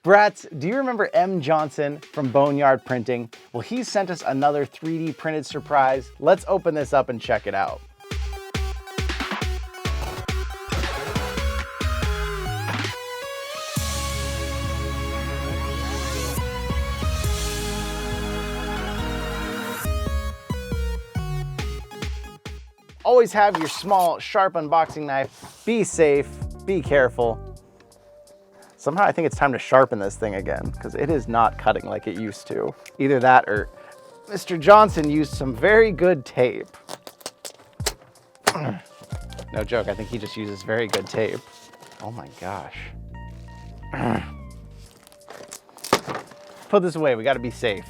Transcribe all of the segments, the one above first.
Brats, do you remember M. Johnson from Boneyard Printing? Well, he sent us another 3D printed surprise. Let's open this up and check it out. Always have your small, sharp unboxing knife. Be safe, be careful. Somehow I think it's time to sharpen this thing again because it is not cutting like it used to. Either that or Mr. Johnson used some very good tape. No joke, I think he just uses very good tape. Oh my gosh. Put this away, we gotta be safe.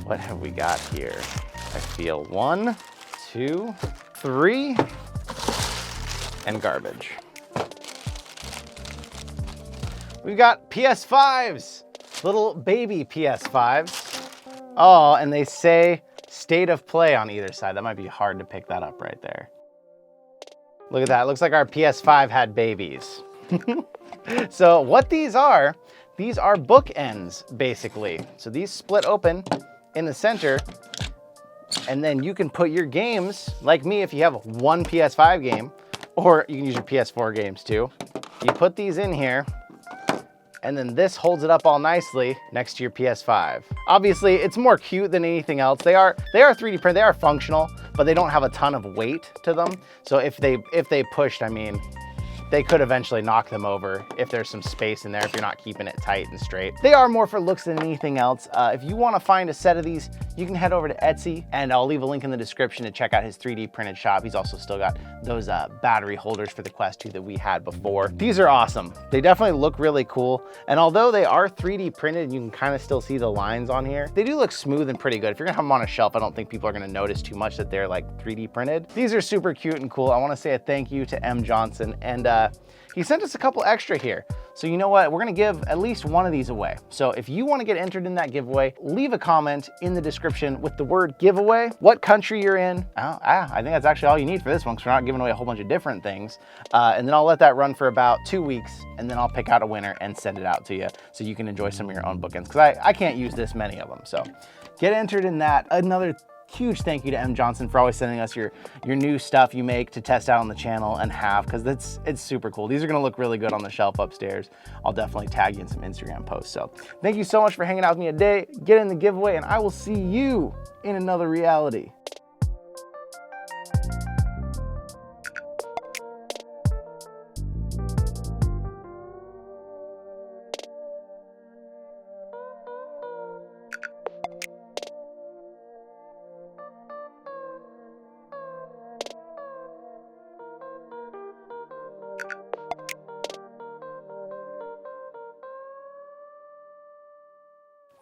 What have we got here? I feel 1, 2, 3, and garbage. We've got PS5s, little baby PS5s. Oh, and they say state of play on either side. That might be hard to pick that up right there. Look at that, it looks like our PS5 had babies. So what these are bookends, basically. So these split open in the center, and then you can put your games, like me, if you have one PS5 game, or you can use your PS4 games too. You put these in here, and then this holds it up all nicely next to your PS5. Obviously, it's more cute than anything else. They are 3D printed, they are functional, but they don't have a ton of weight to them. So if they pushed, I mean, they could eventually knock them over if there's some space in there, if you're not keeping it tight and straight. They are more for looks than anything else. If you wanna find a set of these, you can head over to Etsy, and I'll leave a link in the description to check out his 3D printed shop. He's also still got those battery holders for the Quest 2 that we had before. These are awesome. They definitely look really cool. And although they are 3D printed, you can kind of still see the lines on here. They do look smooth and pretty good. If you're gonna have them on a shelf, I don't think people are gonna notice too much that they're like 3D printed. These are super cute and cool. I wanna say a thank you to M. Johnson, and he sent us a couple extra here. So you know what? We're gonna give at least one of these away. So if you wanna get entered in that giveaway, leave a comment in the description with the word giveaway, what country you're in. I think that's actually all you need for this one because we're not giving away a whole bunch of different things. And then I'll let that run for about 2 weeks, and then I'll pick out a winner and send it out to you so you can enjoy some of your own bookends, because I can't use this many of them. So get entered in that. Another huge thank you to M. Johnson for always sending us your new stuff you make to test out on the channel and have, because it's super cool. These are gonna look really good on the shelf upstairs. I'll definitely tag you in some Instagram posts. So thank you so much for hanging out with me today. Get in the giveaway, and I will see you in another reality.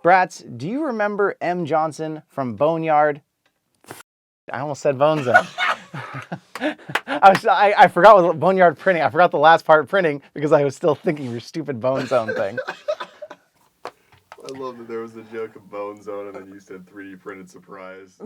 Brats, do you remember M. Johnson from Boneyard? I almost said Bone Zone. I forgot what Boneyard Printing. I forgot the last part, printing, because I was still thinking your stupid Bone Zone thing. I love that there was a joke of Bone Zone and then you said 3D printed surprise.